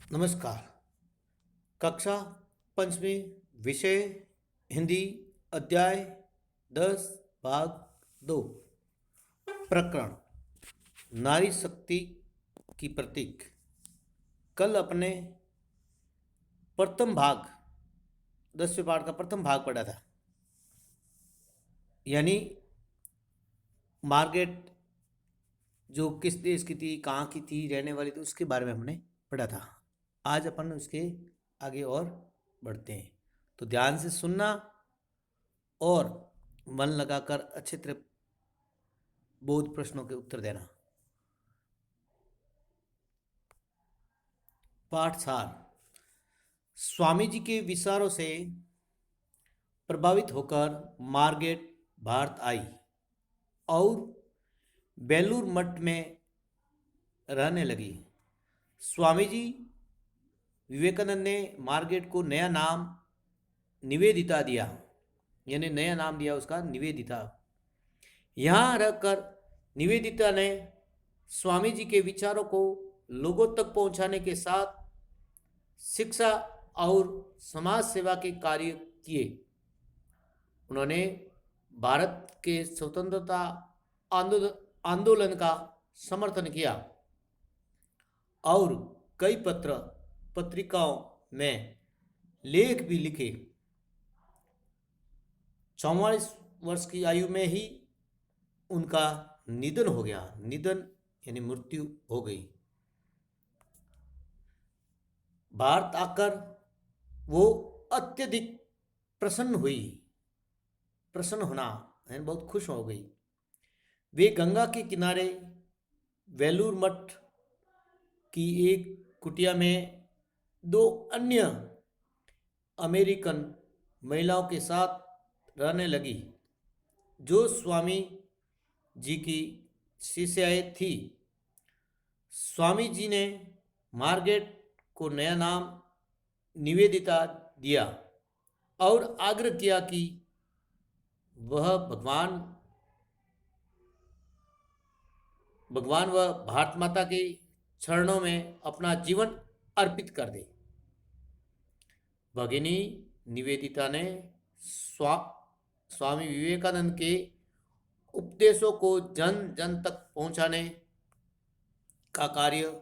नमस्कार। कक्षा पंचमी, विषय हिंदी, अध्याय 10, भाग 2। प्रकरण नारी शक्ति की प्रतीक। कल अपने प्रथम भाग 10वें पाठ का प्रथम भाग पढ़ा था, यानी मार्गरेट जो किस देश की थी, कहाँ की थी, रहने वाली थी, उसके बारे में हमने पढ़ा था। आज अपन उसके आगे और बढ़ते हैं, तो ध्यान से सुनना और मन लगाकर अच्छे तरह बोध प्रश्नों के उत्तर देना। पाठ 4। स्वामी जी के विचारों से प्रभावित होकर मार्गरेट भारत आई और बेलूर मठ में रहने लगी। स्वामी जी विवेकानंद ने मार्गरेट को नया नाम निवेदिता दिया, यानी नया नाम दिया उसका निवेदिता। यहाँ रहकर निवेदिता ने स्वामी जी के विचारों को लोगों तक पहुँचाने के साथ शिक्षा और समाज सेवा के कार्य किए। उन्होंने भारत के स्वतंत्रता आंदोलन का समर्थन किया और कई पत्रिकाओं में लेख भी लिखे। 44 वर्ष की आयु में ही उनका निधन हो गया। निधन यानी मृत्यु हो गई। भारत आकर वो अत्यधिक प्रसन्न होना यानी बहुत खुश हो गई। वे गंगा के किनारे वेलूर मठ की एक कुटिया में दो अन्य अमेरिकन महिलाओं के साथ रहने लगी, जो स्वामी जी की शिष्याएं थी। स्वामी जी ने मार्गरेट को नया नाम निवेदिता दिया और आग्रह किया कि वह भगवान व भारत माता के चरणों में अपना जीवन अर्पित कर दे। भगिनी निवेदिता ने स्वामी विवेकानंद के उपदेशों को जन जन तक पहुंचाने का कार्य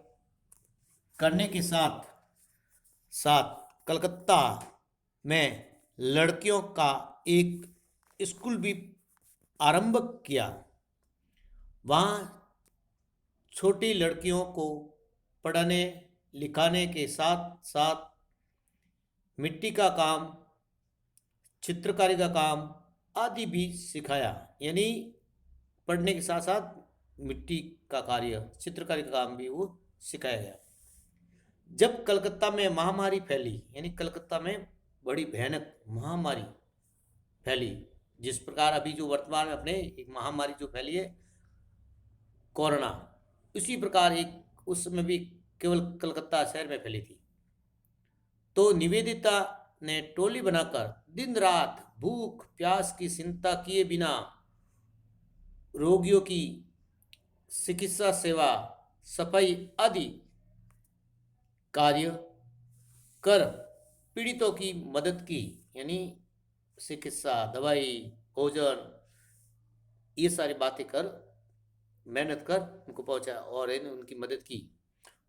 करने के साथ साथ कलकत्ता में लड़कियों का एक स्कूल भी आरंभ किया। वहाँ छोटी लड़कियों को पढ़ाने लिखाने के साथ साथ मिट्टी का काम, चित्रकारी का काम आदि भी सिखाया। यानी पढ़ने के साथ साथ मिट्टी का कार्य, चित्रकारी का काम भी वो सिखाया गया। जब कलकत्ता में महामारी फैली, यानी कलकत्ता में बड़ी भयानक महामारी फैली, जिस प्रकार अभी जो वर्तमान में अपने एक महामारी जो फैली है कोरोना, उसी प्रकार एक उस समय भी केवल कलकत्ता शहर में फैली थी। तो निवेदिता ने टोली बनाकर दिन रात भूख प्यास की चिंता किए बिना रोगियों की चिकित्सा सेवा, सफाई आदि कार्य कर पीड़ितों की मदद की। यानी चिकित्सा, दवाई, भोजन, ये सारी बातें कर मेहनत कर उनको पहुंचा और उनकी मदद की।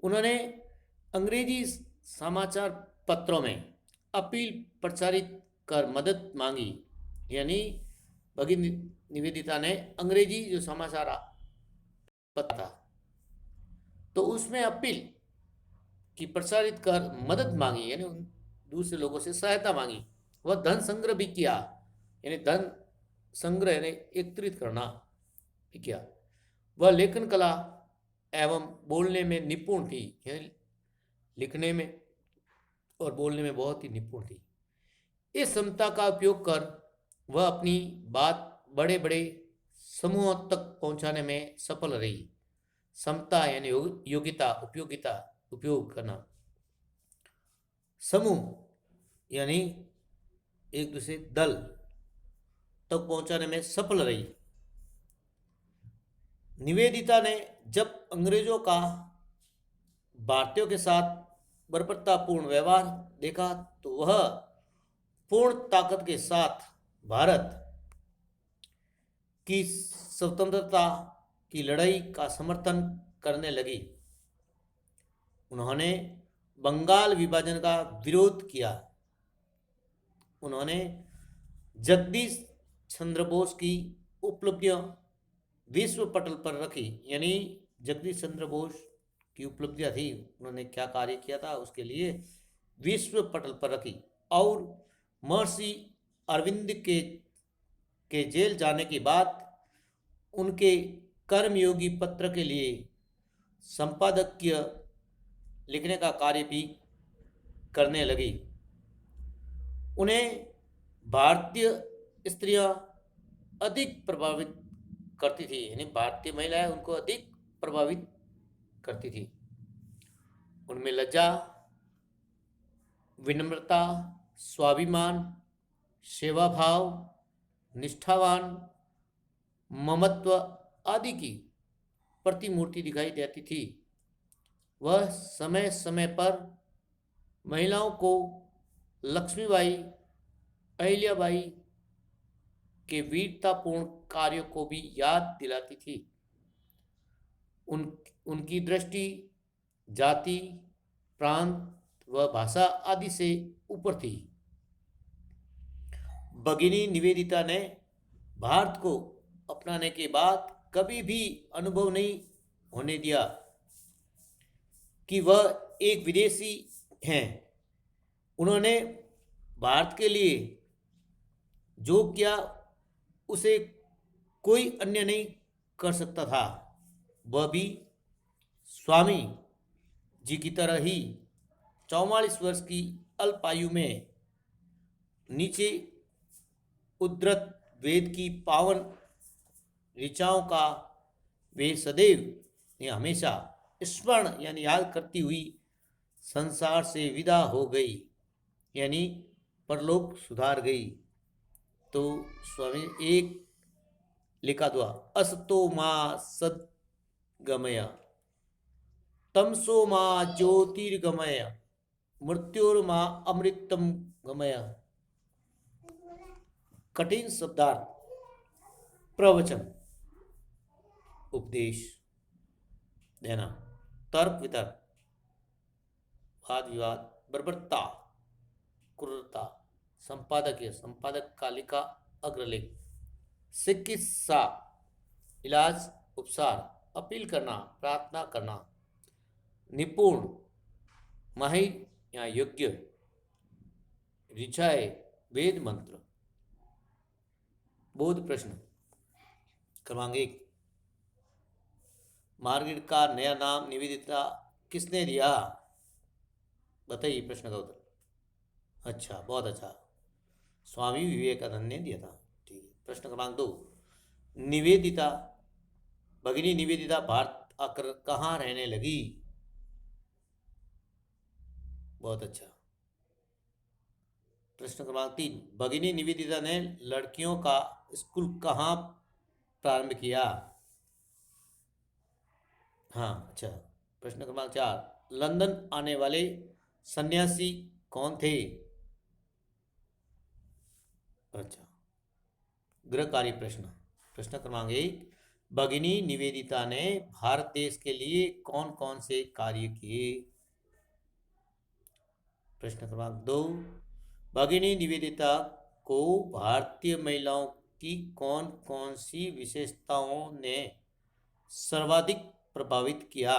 उन्होंने अंग्रेजी समाचार पत्रों में अपील प्रचारित कर मदद मांगी। यानी भगिनी निवेदिता ने अंग्रेजी जो समाचार पत्र था, तो उसमें अपील की प्रचारित कर मदद मांगी, यानी उन दूसरे लोगों से सहायता मांगी। वह धन संग्रह भी किया, यानी धन संग्रह यानी एकत्रित करना भी किया। वह लेखन कला एवं बोलने में निपुण थी, यानी लिखने में और बोलने में बहुत ही निपुण थी। इस क्षमता का उपयोग कर वह अपनी बात बड़े बड़े समूहों तक पहुंचाने में सफल रही। क्षमता यानी योग्यता, उपयोगिता, उपयोग करना। समूह यानी एक दूसरे दल तक पहुंचाने में सफल रही। निवेदिता ने जब अंग्रेजों का भारतीयों के साथ बर्बरतापूर्ण व्यवहार देखा तो वह पूर्ण ताकत के साथ भारत की स्वतंत्रता की लड़ाई का समर्थन करने लगी। उन्होंने बंगाल विभाजन का विरोध किया। उन्होंने जगदीश चंद्र बोस की उपलब्धियां विश्व पटल पर रखी, यानी जगदीश चंद्र बोस की उपलब्धियां थी, उन्होंने क्या कार्य किया था उसके लिए विश्व पटल पर रखी। और महर्षि अरविंद के जेल जाने के बाद उनके कर्मयोगी पत्र के लिए संपादकीय लिखने का कार्य भी करने लगी। उन्हें भारतीय स्त्रियां अधिक प्रभावित करती थी, यानी भारतीय महिलाएं उनको अधिक प्रभावित करती थी। उनमें लज्जा, विनम्रता, स्वाभिमान, सेवा भाव, निष्ठावान, ममत्व आदि की प्रतिमूर्ति दिखाई देती थी। वह समय समय पर महिलाओं को लक्ष्मीबाई, अहिल्याबाई के वीरतापूर्ण कार्यों को भी याद दिलाती थी। उनकी दृष्टि जाति, प्रांत व भाषा आदि से ऊपर थी। भगिनी निवेदिता ने भारत को अपनाने के बाद कभी भी अनुभव नहीं होने दिया कि वह एक विदेशी हैं। उन्होंने भारत के लिए जो किया उसे कोई अन्य नहीं कर सकता था। वह भी स्वामी जी की तरह ही 44 वर्ष की अल्प आयु में नीचे उद्धृत वेद की पावन ऋचाओं का वे सदैव या हमेशा स्मरण यानी याद करती हुई संसार से विदा हो गई, यानी परलोक सुधार गई। तो स्वामी एक लिखा हुआ, असतो मां सद्गमय, तमसो मां ज्योतिर्गमय, मृत्युर्मा अमृतम गमय। कठिन शब्दार्थ, प्रवचन, उपदेश देना, तर्क वितर्क, वाद विवाद, बर्बरता, क्रूरता, संपादकीय, संपादक का लिखा अग्रलेख, चिकित्सा, इलाज, उपचार, अपील करना, प्रार्थना करना, निपुण, माहिर या योग्य, ऋचाएं, वेद मंत्र। बोध प्रश्न क्रमांक 1, मार्गरेट का नया नाम निवेदिता किसने दिया? बताइए प्रश्न का उत्तर। अच्छा, बहुत अच्छा, स्वामी विवेकानंद ने दिया था। ठीक है। प्रश्न क्रमांक 2, निवेदिता, भगिनी निवेदिता भारत आकर कहाँ रहने लगी? बहुत अच्छा। प्रश्न क्रमांक 3, भगिनी निवेदिता ने लड़कियों का स्कूल कहाँ प्रारंभ किया? हाँ, अच्छा। प्रश्न क्रमांक 4, लंदन आने वाले सन्यासी कौन थे? अच्छा। गृह कार्य प्रश्न, प्रश्न क्रमांक 1, भगिनी निवेदिता ने भारत देश के लिए कौन कौन से कार्य किए? प्रश्न क्रमांक 2, भगिनी निवेदिता को भारतीय महिलाओं की कौन कौन सी विशेषताओं ने सर्वाधिक प्रभावित किया?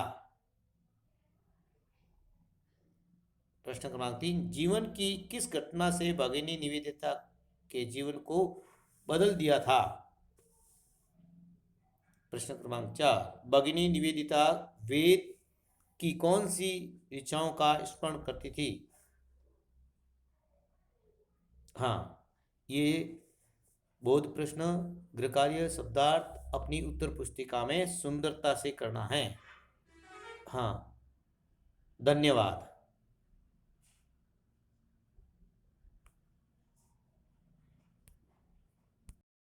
प्रश्न क्रमांक 3, जीवन की किस घटना से भगिनी निवेदिता के जीवन को बदल दिया था? प्रश्न क्रमांक 4, भगिनी निवेदिता वेद की कौन सी ऋचाओं का स्मरण करती थी? हाँ, ये बोध प्रश्न, गृह कार्य, शब्दार्थ अपनी उत्तर पुस्तिका में सुंदरता से करना है। हाँ, धन्यवाद।